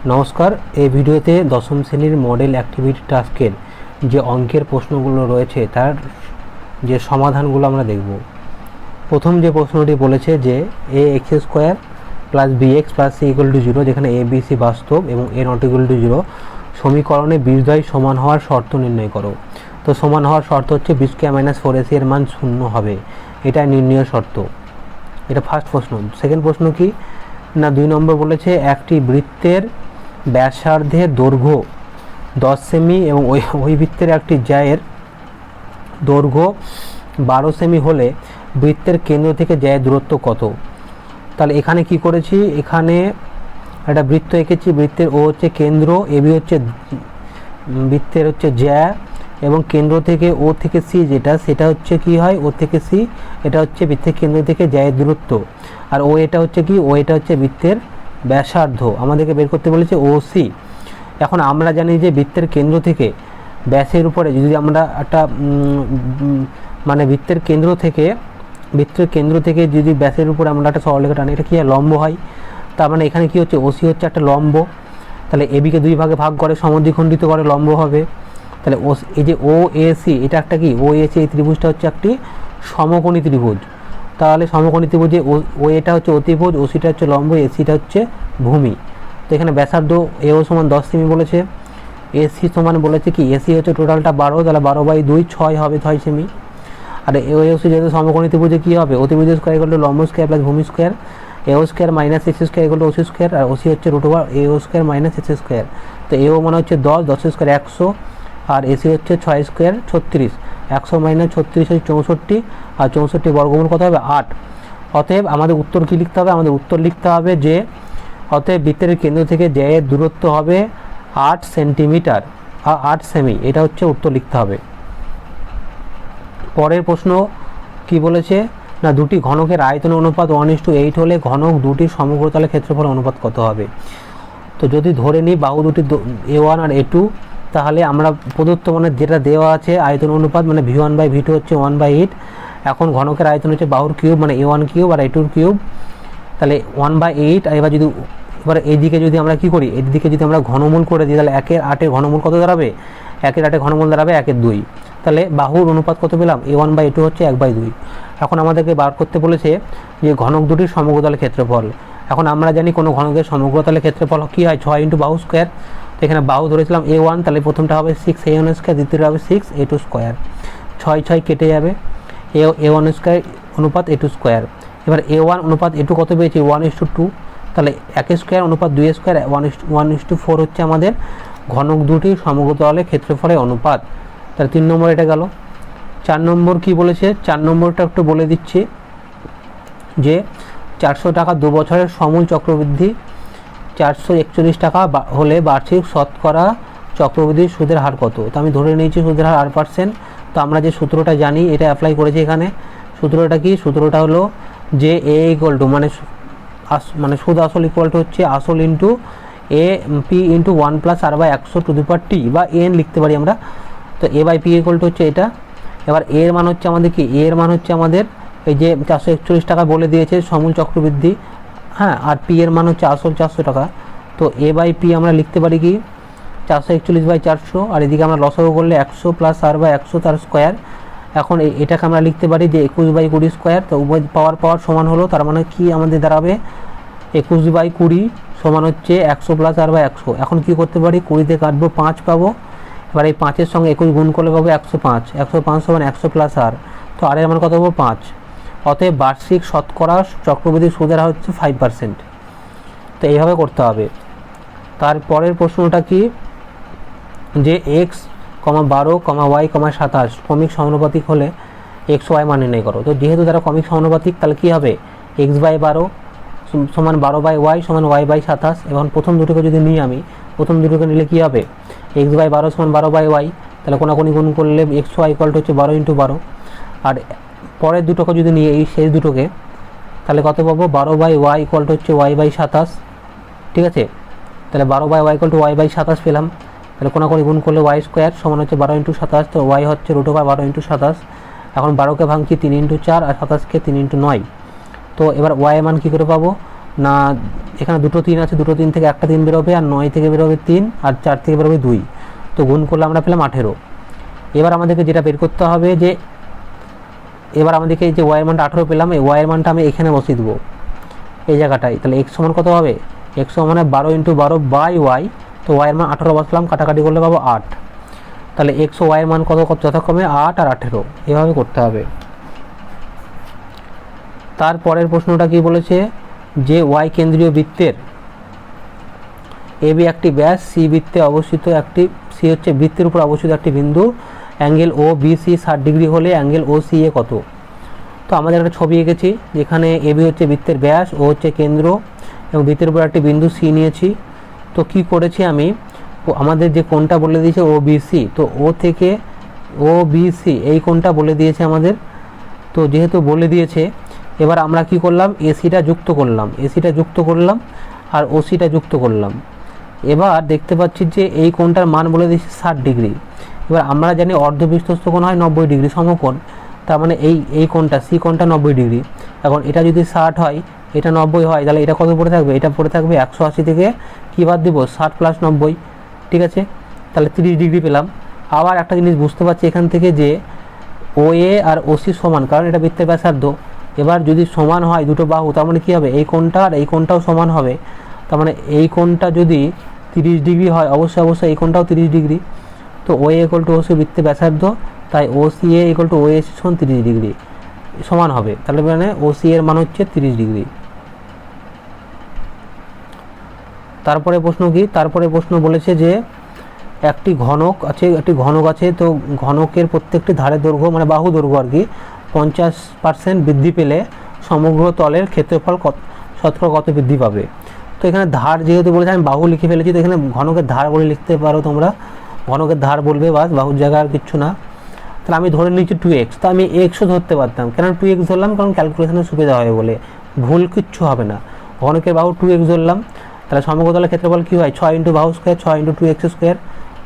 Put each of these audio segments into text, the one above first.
নমস্কার। এই ভিডিওতে দশম শ্রেণীর মডেল অ্যাক্টিভিটি টাস্কের যে অঙ্কের প্রশ্নগুলো রয়েছে তার যে সমাধানগুলো আমরা দেখব। প্রথম যে প্রশ্নটি বলেছে যে a x square plus b x plus c equal to zero, যেখানে এ বি সি বাস্তব এবং a not equal to zero, সমীকরণে বীজদ্বয় সমান হওয়ার শর্ত নির্ণয় করো। তো সমান হওয়ার শর্ত হচ্ছে b square minus four ac এর মান শূন্য হবে, এটা নির্ণয় শর্ত। এটা ফার্স্ট প্রশ্ন। সেকেন্ড প্রশ্ন কি না, 2 নম্বর বলেছে একটি বৃত্তের ব্যাসার্ধের দৈর্ঘ্য 10 সেমি এবং ওই বৃত্তের একটি জ্যায়ের দৈর্ঘ্য 12 সেমি হলে বৃত্তের কেন্দ্র থেকে জ্যায়ের দূরত্ব কত? তাহলে এখানে কি করেছি, এখানে একটা বৃত্ত এঁকেছি, বৃত্তের ও হচ্ছে কেন্দ্র, এবি হচ্ছে বৃত্তের হচ্ছে জ্যা, এবং কেন্দ্র থেকে ও থেকে সি সেটা হচ্ছে কি হয়, ও থেকে সি, এটা হচ্ছে বৃত্তের কেন্দ্র থেকে জ্যায়ের দূরত্ব। আর ও এটা হচ্ছে কি, ও এটা হচ্ছে বৃত্তের ব্যাসার্ধ, আমাদেরকে বের করতে বলেছে ও সি। এখন আমরা জানি যে বৃত্তের কেন্দ্র থেকে ব্যাসের উপরে যদি আমরা একটা মানে বৃত্তের কেন্দ্র থেকে যদি ব্যাসের উপরে আমরা একটা সরলরেখা টানি, এটা কি হয়, লম্ব হয়। তার মানে এখানে কি হচ্ছে, ওসি হচ্ছে একটা লম্ব, তাহলে এবিকে 2 ভাগে ভাগ করে সমদ্বিখণ্ডিত করে লম্ব হবে। তাহলে এই যে ও এ সি, এটা একটা কি, ও এ সি, এই ত্রিভুজটা হচ্ছে একটি সমকোণী ত্রিভুজ। তাহলে সমকোণী ত্রিভুজে ও এটা হচ্ছে অতিভুজ, ওসিটা হচ্ছে লম্ব, এসিটা হচ্ছে ভূমি। তো এখানে ব্যাসার্ধ এও সমান 10 সেমি বলেছে, এসি সমান বলেছে কি, এসি হচ্ছে টোটালটা 12, তাহলে 12/2 6 হবে 6 সেমি। আর এওসি যেহেতু সমকোণী ত্রিভুজে কী হবে, অতিভুজ স্কোয়ার ইকুয়াল টু লম্ব স্কোয়ার প্লাস ভূমি square, AO square minus x square equal to OC square, আর ওসি হচ্ছে √ এও স্কোয়ার মাইনাস এক্স স্কোয়ার। তো এও মানে হচ্ছে 10, 10 স্কোয়ার 100, আর এসি হচ্ছে 6 স্কোয়ার 36, 100 মাইনাস 36 হচ্ছে 64, আর 64 বর্গমূল কত হবে, 8। অতএব আমাদের উত্তর কী লিখতে হবে, আমাদের উত্তর লিখতে হবে যে অতএব বৃত্তের কেন্দ্র থেকে জ্যায়ের দূরত্ব হবে 8 সেন্টিমিটার, 8 সেমি, এটা হচ্ছে উত্তর লিখতে হবে। পরের প্রশ্ন কি বলেছে না, দুটি ঘনকের আয়তনের অনুপাত 1:8 হলে ঘনক দুটির সমগ্রতলের ক্ষেত্রফল অনুপাত কত হবে? তো যদি ধরে নিই বাহু দুটি A1 আর A2, তাহলে আমরা প্রদত্ত মানে যেটা দেওয়া আছে আয়তন অনুপাত মানে V1/V2 হচ্ছে 1/8। এখন ঘনকের আয়তন হচ্ছে বাহুর কিউব মানে A1 কিউব আর A2 কিউব, তাহলে 1/8। আর এবার এইদিকে যদি আমরা কি করি, এইদিকে যদি আমরা ঘনমূল করে দিই, তাহলে 1 এর 8 ঘনমূল কত দাঁড়াবে, 1 এর 8 ঘনমূল দাঁড়াবে 1 এর 2। তাহলে বাহুর অনুপাত কত পেলাম, A1/A2 হচ্ছে 1/2। এখন আমাদেরকে বার করতে বলেছে যে ঘনক দুটির সমগ্রতলের ক্ষেত্রফল। এখন আমরা জানি কোনো ঘনকের সমগ্রতলের ক্ষেত্রফল কী হয়, 6 × বাহু স্কোয়ার। তো এখানে বাহু ধরেছিলাম A1, তাহলে প্রথমটা হবে 6A1 স্কোয়ার, দ্বিতীয়টা হবে 6A2 স্কোয়ার, 6 কেটে যাবে, A1 স্কোয়ার অনুপাত A2 স্কোয়ার। এবার A1 অনুপাত A2 কত পেয়েছি, 1:2, তাহলে 1 স্কোয়ার অনুপাত 2 স্কোয়ার 1:4 হচ্ছে আমাদের ঘনক দুটি সমগ্রতলের ক্ষেত্রফলের অনুপাত। তাহলে 3 নম্বর এটা গেল। 4 নম্বর কি বলেছে, 4 নম্বরটা একটু বলে দিচ্ছি যে 400 টাকা 2 বছরের সমূল চক্রবৃদ্ধি 441 টাকা হলে বার্ষিক শতকরা চক্রবৃদ্ধির সুদের হার কত? তো আমি ধরে নিয়েছি সুদের হার 8%। তো আমরা যে সূত্রটা জানি এটা অ্যাপ্লাই করেছি এখানে। সূত্রটা কি, সূত্রটা হলো যে এ ইকুয়াল টু মানে সুদ আসল ইকুয়াল টু হচ্ছে আসল into A P into 1 + r/100 t বা এন লিখতে পারি আমরা। তো A/P ইকুয়াল টু হচ্ছে এটা। এবার এর মান হচ্ছে আমাদের কি, এর মান হচ্ছে আমাদের এই যে 441 টাকা বলে দিয়েছে সমূল চক্রবৃদ্ধি, হ্যাঁ, আর পি এর মান হচ্ছে আসল 400 টাকা। তো A/P আমরা লিখতে পারি কি 441/400, আর এদিকে আমরা লসাগু করলে 100 + r/100 তার স্কোয়ার। এখন এটাকে আমরা লিখতে পারি যে 21/20 স্কোয়ার। তো উভয় পাওয়ার সমান হলো, তার মানে কি আমাদের দাঁড়াবে 21/20 সমান হচ্ছে 100 + r/100। এখন কি করতে পারি, 20 দিয়ে কাটবো 5 পাবো। এবার এই 5-এর সঙ্গে 21 গুণ করলে পাবো 105, 105 সমান 100 + r, তো আর এর মান কত পাবো 5। অতএব বার্ষিক শতকরা চক্রবৃদ্ধি সুদের হার হচ্ছে 5%। তো এইভাবে করতে হবে। তারপরের প্রশ্নটা কি যে x, 12, y, 27 ক্রমিক সমানুপাতিক হলে x y মান নির্ণয় করো। তো যেহেতু তারা ক্রমিক সমানুপাতিক, তাহলে কী হবে, x/12 সমান 12/y সমান y/27। এবং প্রথম দুটোকে যদি নিই আমি, প্রথম দুটোকে নিলে কী হবে, x/12 সমান 12/y, তাহলে কোনাকুনি গুণ করলে xy ইকুয়াল টু হচ্ছে 12 × 12। আর পরের দুটোকে যদি নিয়ে এই শেষ দুটোকে, তাহলে কত পাবো, 12/y ইকুয়াল টু হচ্ছে y/27। ঠিক আছে, তাহলে 12/y ইকুয়াল টু y/27 পেলাম। তাহলে কোনাকুনি গুণ করলে y স্কোয়ার সমান হচ্ছে 12 × 27, তো y হচ্ছে √ 12 × 27। এখন 12কে ভাঙছি 3 × 4 আর 27কে 3 × 9। তো এবার y এর মান কী করে পাবো, না এখানে দুটো 3 আছে, দুটো 3 থেকে একটা 3 বেরোবে, আর 9 থেকে বেরোবে 3, আর 4 থেকে বেরোবে 2। তো গুণ করলে আমরা পেলাম 18। এবার আমাদেরকে যেটা বের করতে হবে যে এবার আমাদেরকে এই যে ওয়াইয়ের মানটা 18 পেলাম, এই ওয়াইয়ের মানটা আমি এখানে বসিয়ে দেবো এই জায়গাটায়। তাহলে এক্স সমান কত হবে, এক্স সমান 12 × 12 বাই ওয়াই। তো ওয়াইয়ের মান 18 বসলাম, কাটাকাটি করলে পাবো 8। তাহলে এক্স ও ওয়াইয়ের মান কত কত যথাক্রমে 8 আর 18, এভাবে করতে হবে। তারপরের প্রশ্নটা কি বলেছে যে ওয়াই কেন্দ্রীয় বৃত্তের এ বি একটি ব্যাস, সি বৃত্তে অবস্থিত একটি, সি হচ্ছে বৃত্তের উপর অবস্থিত একটি বিন্দু, অ্যাঙ্গেল ও বি সি 60 ডিগ্রি হলে অ্যাঙ্গেল ও সি এ কত। তো আমাদের একটা ছবি এঁকেছি যেখানে এ বি হচ্ছে বৃত্তের ব্যাস, ও হচ্ছে কেন্দ্র এবং বৃত্তের উপর একটি বিন্দু সি নিয়েছি। তো কি করেছি আমি, আমাদের যে কোণটা বলে দিয়েছে ও বি সি, তো ও থেকে ও বি সি এই কোণটা বলে দিয়েছে আমাদের। তো যেহেতু বলে দিয়েছে, এবার আমরা কি করলাম, এসিটা যুক্ত করলাম আর ওসিটা যুক্ত করলাম। এবার দেখতে পাচ্ছি যে এই কোণটার মান বলে দিয়েছে 60 ডিগ্রি। এবার আমরা জানি অর্ধবৃত্তস্থ কোণ হয় 90 ডিগ্রি সমকোণ, তার মানে এই কোণটা সি কোণটা 90 ডিগ্রি। এখন এটা যদি 60 হয়, এটা 90 হয়, তাহলে এটা কত পড়ে থাকবে, এটা পড়ে থাকবে 180 থেকে কী বাদ দিব 60 + 90, ঠিক আছে। তাহলে 30 ডিগ্রি পেলাম। আবার একটা জিনিস বুঝতে পারছি এখান থেকে যে ও এ আর ওসি সমান, কারণ এটা বৃত্তের ব্যাসার্ধ। এবার যদি সমান হয় দুটো বাহু, তার মানে কী হবে, এই কোণটা আর এই কোণটাও সমান হবে। তার মানে এই কোণটা যদি 30 ডিগ্রি হয়, অবশ্যই এই কোণটাও 30 ডিগ্রি। তো ও এ = ওসি বৃত্তের ব্যাসার্ধ, তাই ও C A = O A C সমান 30 ডিগ্রি সমান হবে। তাহলে মানে ও সি এর মান হচ্ছে 30 ডিগ্রি। তারপরে প্রশ্ন কি, তারপরে প্রশ্ন বলেছে যে একটি ঘনক আছে, তো ঘনকের প্রত্যেকটি ধারের দৈর্ঘ্য মানে বাহু দৈর্ঘ্য আর কি 50% বৃদ্ধি পেলে সমগ্র তলের ক্ষেত্রফল শতকরা কত বৃদ্ধি পাবে। তো এখানে ধার যেহেতু বলেছে, আমি বাহু লিখে ফেলেছি, তো এখানে ঘনকের ধার বলে লিখতে পারো তোমরা, ঘনকের ধার বলবে বাস, বাহুর জায়গা আর কিচ্ছু না। তাহলে আমি ধরে নিচ্ছি 2x, তো আমি এক্সও ধরতে পারতাম, কেন 2x ধরলাম, কারণ ক্যালকুলেশনের সুবিধা হয় বলে, ভুল কিচ্ছু হবে না। ঘনকের বাহু 2x ধরলাম, তাহলে সমগ্র তলের ক্ষেত্রফল কী হয়, 6 × বাহু স্কোয়ার 6 × 2x²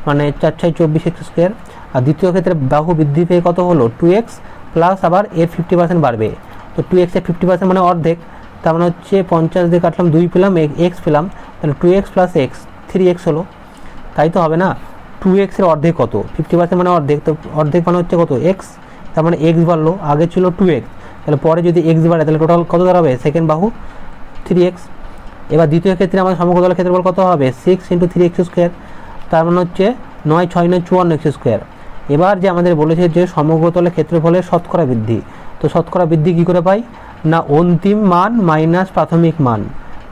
মানে 4 × 6 = 24x²। আর দ্বিতীয় ক্ষেত্রে বাহু বৃদ্ধি পেয়ে কত হলো 2x প্লাস আবার এর 50% বাড়বে। তো 2x এর 50% মানে অর্ধেক, তার মানে হচ্ছে 50 দিয়ে কাটলাম 2 পেলাম, x পেলাম, তাহলে 2x + x 3x হলো, তাই তো হবে না। 2x এর অর্ধেক কত, 50% মানে অর্ধেক, তো অর্ধেক মানে হচ্ছে কত x, তার মানে x বাড়লো, আগে ছিল 2x, তাহলে পরে যদি x বাড়ে তাহলে টোটাল কত দাঁড়াবে, সেকেন্ড বাহু 3x। এবার দ্বিতীয় ক্ষেত্রে আমাদের সমগ্র তলের ক্ষেত্রফল কত হবে 6 × 3x², তার মানে হচ্ছে 9 × 6 = 54x²। এবার যে আমাদের বলেছে যে সমগ্র তলের ক্ষেত্রফলের শতকরা বৃদ্ধি, তো শতকরা বৃদ্ধি কী করে পাই না, অন্তিম মান মাইনাস প্রাথমিক মান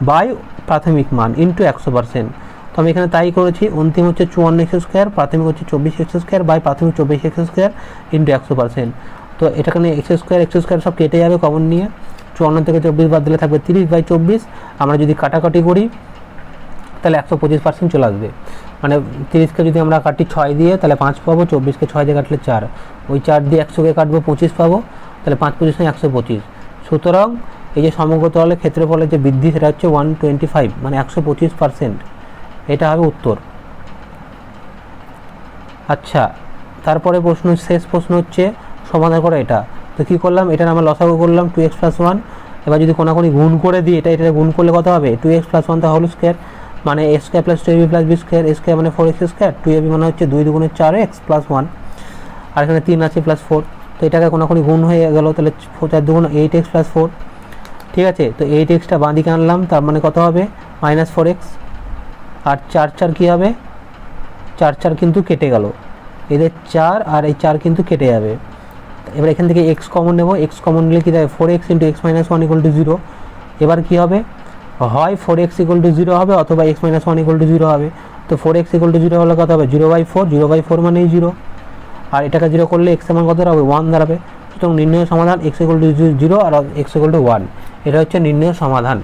বাই প্রাথমিক মান ইন্টু 100%। তো আমি এখানে তাই করেছি, অন্তিম হচ্ছে 54x², প্রাথমিক হচ্ছে 24x² বাই প্রাথমিক 24x² ইন্টু 100%। তো এটাখানে x² সব কেটে যাবে কমন নিয়ে, 54 থেকে 24 বাদ দিলে থাকবে 30/24। আমরা যদি কাটাকাটি করি তাহলে 125% চলে আসবে, মানে 30কে যদি আমরা কাটি 6 দিয়ে তাহলে 5 পাবো, 24কে 6 দিয়ে কাটলে 4, ওই 4 দিয়ে 100কে কাটবো 25 পাবো, তাহলে 5 × 25 = 125। সুতরাং এই যে সমগ্র তলের ক্ষেত্রফলের যে বৃদ্ধি সেটা হচ্ছে 125 মানে 125%, এটা হবে উত্তর। আচ্ছা, তারপরে প্রশ্ন, শেষ প্রশ্ন হচ্ছে সমাধান করা এটা। তো কী করলাম, এটার আমরা লসাগু করলাম 2x + 1। এবার যদি কোনাকুনি গুণ করে দিই, এটা গুণ করলে কত হবে 2x + 1 হোল স্কোয়ার মানে a² + 2ab + b², a² মানে 4x², 2ab মানে হচ্ছে 2 × 4x + 1, আর এখানে 3 আছে +4, তো এটাকে কোনাকুনি গুণ হয়ে গেল, তাহলে 4 × 2 = 8x + 4, ঠিক আছে। তো 8xটা বাঁ দিকে আনলাম, তার মানে কত হবে -4x, আর 4 কী হবে 4 কিন্তু কেটে গেল, এদের 4 আর এই 4 কিন্তু কেটে যাবে। এবার এখান থেকে x কমন নেব, x কমন নিলে কী দেবে 4x × x - 1 = 0। এবার কী হবে, হয় 4x = 0 হবে অথবা x - 1 = 0 হবে। তো 4x = 0 হলে কত হবে 0/4, 0/4 মানেই 0, আর এটাকে 0 করলে x এর মান কত দাঁড়াবে 1 দাঁড়াবে। সুতরাং নির্ণয় সমাধান x = 0 আর x = 1, এটা হচ্ছে নির্ণয় সমাধান।